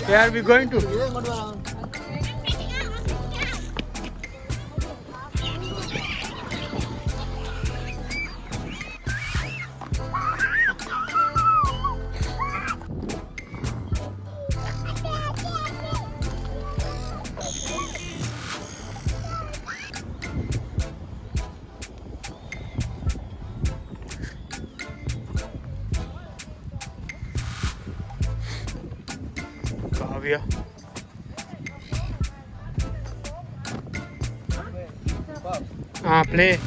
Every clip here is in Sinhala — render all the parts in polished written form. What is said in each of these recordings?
Where are we going to? Kavya.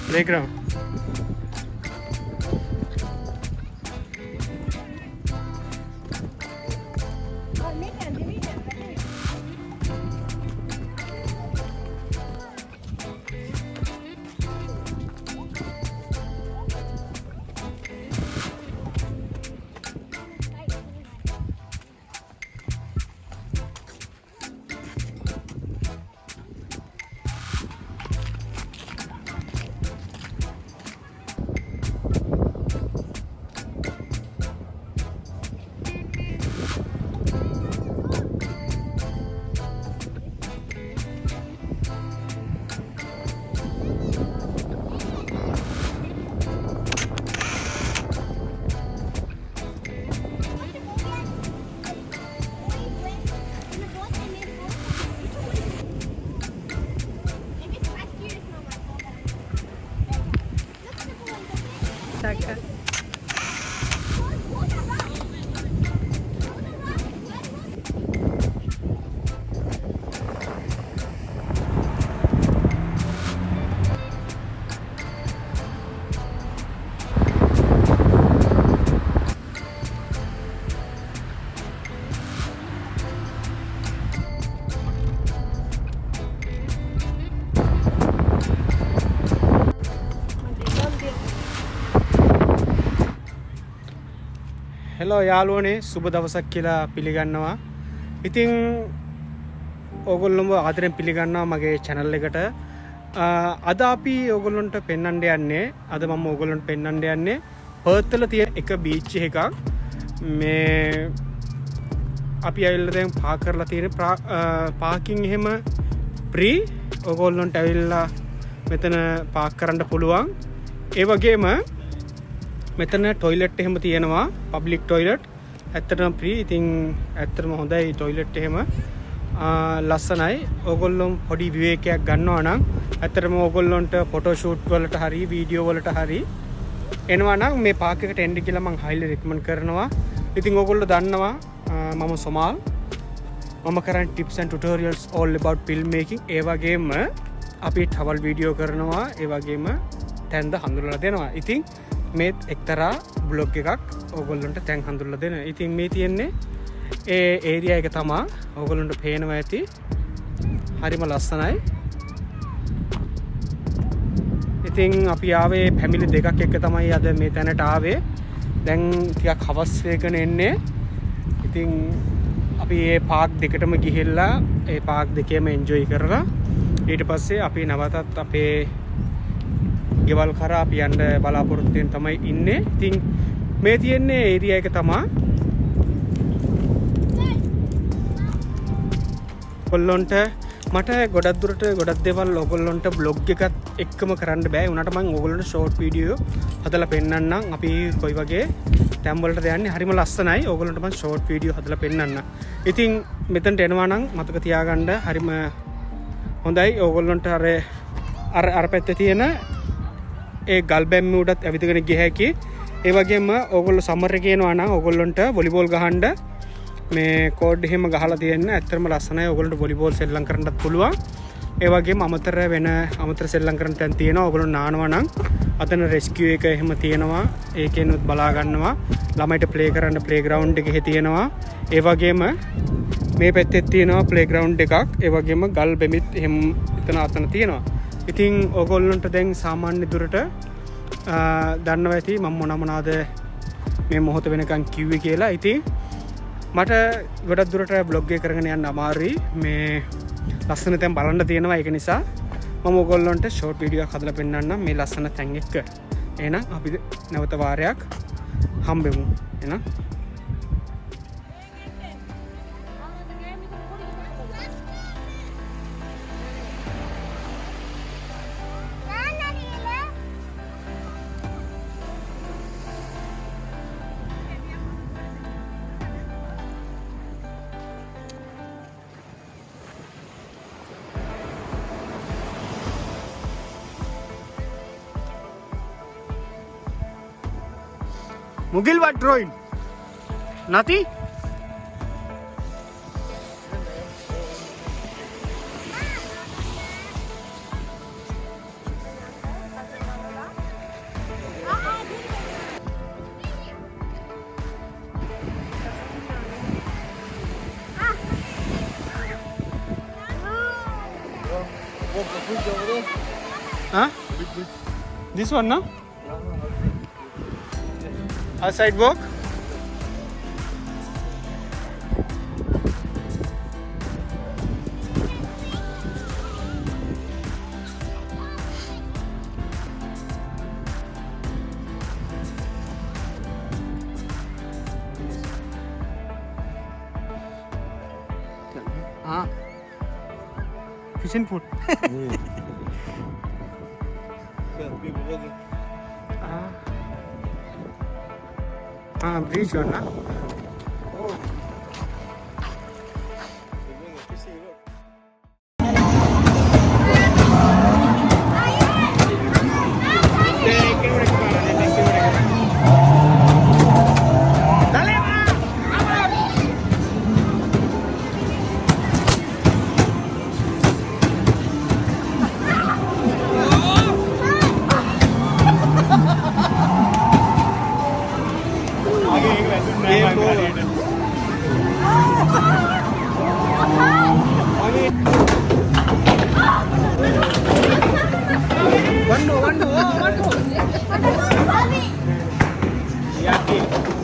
Playground. Hello යාළුවනේ සුබ දවසක් කියලා පිළිගන්නවා. ඉතින් ඕගොල්ලෝම ආදරෙන් පිළිගන්නවා මගේ channel එකට. අද අපි ඕගොල්ලන්ට පෙන්වන්න යන්නේ අද මම ඕගොල්ලන්ට පෙන්වන්න යන්නේ පර්ත් වල තියෙන එක බීච් එකක්. මේ අපි ඇවිල්ලා දැන් පාක් කරලා තියෙන පාකින් එහෙම ප්‍රී ඕගොල්ලන්ට ඇවිල්ලා මෙතන පාක් කරන්න පුළුවන්. ඒ වගේම මෙතන ටොයිලට් එහෙම තියෙනවා පබ්ලික් ටොයිලට්. ඇත්තටම ෆ්‍රී. ඉතින් ඇත්තටම හොඳයි ටොයිලට් එහෙම. ලස්සනයි. ඕගොල්ලෝ පොඩි විවේකයක් ගන්නවා නම් ඇත්තටම ඕගොල්ලොන්ට ෆොටෝ ෂූට් වලට හරි වීඩියෝ වලට හරි එනවා නම් මේ පාක් එකට එන්න කියලා මම highly recommend කරනවා. ඉතින් ඕගොල්ලෝ දන්නවා මම සොමාල්. මම කරන්නේ tips and tutorials all about film making. ඒ වගේම අපි travel වීඩියෝ කරනවා. ඒ වගේම තැන්ද හඳුනලා දෙනවා. ඉතින් මේ එක්තරා බ්ලොග් එකක් ඕගොල්ලන්ට තැන් හඳුල්ලා දෙන. ඉතින් මේ තියෙන්නේ ඒ ඒරියා එක තමා ඕගොල්ලන්ට පේනවා ඇති. හරිම ලස්සනයි. ඉතින් අපි ආවේ ෆැමිලි දෙකක් එක්ක තමයි අද මේ තැනට ආවේ. දැන් ටිකක් හවස් වෙගෙන එන්නේ. ඉතින් අපි මේ පාක් දෙකටම ගිහිල්ලා ඒ පාක් දෙකේම එන්ජොයි කරලා ඊට පස්සේ අපි නැවතත් අපේ ගෙවල් කරා අපි යන්න බලාපොරොත්තු වෙන තමයි ඉන්නේ. ඉතින් මේ තියෙන්නේ ඒරියා එක තමයි. ඔයගොල්ලන්ට මට ගොඩක් දුරට ගොඩක් දේවල් ඔයගොල්ලන්ට බ්ලොග් එකත් එක්කම කරන්න බෑ. උනාට මම ඔයගොල්ලන්ට ෂෝට් වීඩියෝ හදලා පෙන්නන්නම්. අපි කොයි වගේ තැන් වලටද යන්නේ. හරිම ලස්සනයි. ඔයගොල්ලන්ට මම ෂෝට් වීඩියෝ හදලා පෙන්නන්නම්. ඉතින් මෙතනට එනවා නම් මතක තියාගන්න හරිම හොඳයි. ඔයගොල්ලන්ට අර පැත්තේ තියෙන ඒ ගල් බැම්ම උඩත් ඇවිදගෙන ගිය හැකි. ඒ වගේම ඕගොල්ලෝ සමර් එකේ එනවා නම් ඕගොල්ලන්ට වොලිබෝල් ගහන්න මේ කෝඩ් එහෙම ගහලා තියෙන. ඇත්තටම ලස්සනයි. ඕගොල්ලන්ට වොලිබෝල් සෙල්ලම් කරන්නත් පුළුවන්. ඒ වගේම අමතර සෙල්ලම් කරන්න තැන් තියෙනවා. ඕගොල්ලෝ නානවා නම් අතන රෙස්කියු එක එහෙම තියෙනවා. ඒකෙනුත් බලා ගන්නවා. ළමයිට ප්ලේ කරන්න ප්ලේග්‍රවුන්ඩ් එකේ තියෙනවා. ඒ වගේම මේ පැත්තේ තියෙනවා ප්ලේග්‍රවුන්ඩ් එකක්. ඒ වගේම ගල් බෙමිත් එහෙම අතන තියෙනවා. ඉතින් ඕගොල්ලන්ට දැන් සාමාන්‍ය දුරට දන්නවා ඇති මම මොනවාද මේ මොහොත වෙනකන් කිව්වේ කියලා. ඉතින් මට ගොඩක් දුරට බ්ලොග් එක කරගෙන යන්න අමාරුයි. මේ ලස්සන තැන් බලන්න තියෙනවා. ඒක නිසා මම ඕගොල්ලන්ට ෂෝට් වීඩියෝ එකක් හදලා පෙන්නන්නම් මේ ලස්සන තැන් එක්ක. එහෙනම් අපි නැවත වාරයක් හම්බෙමු. එහෙනම් Mugil what drawing? Nothing? Huh? This one, no? A sidewalk? Fishing food. Bridge one, na? One more. Yakin.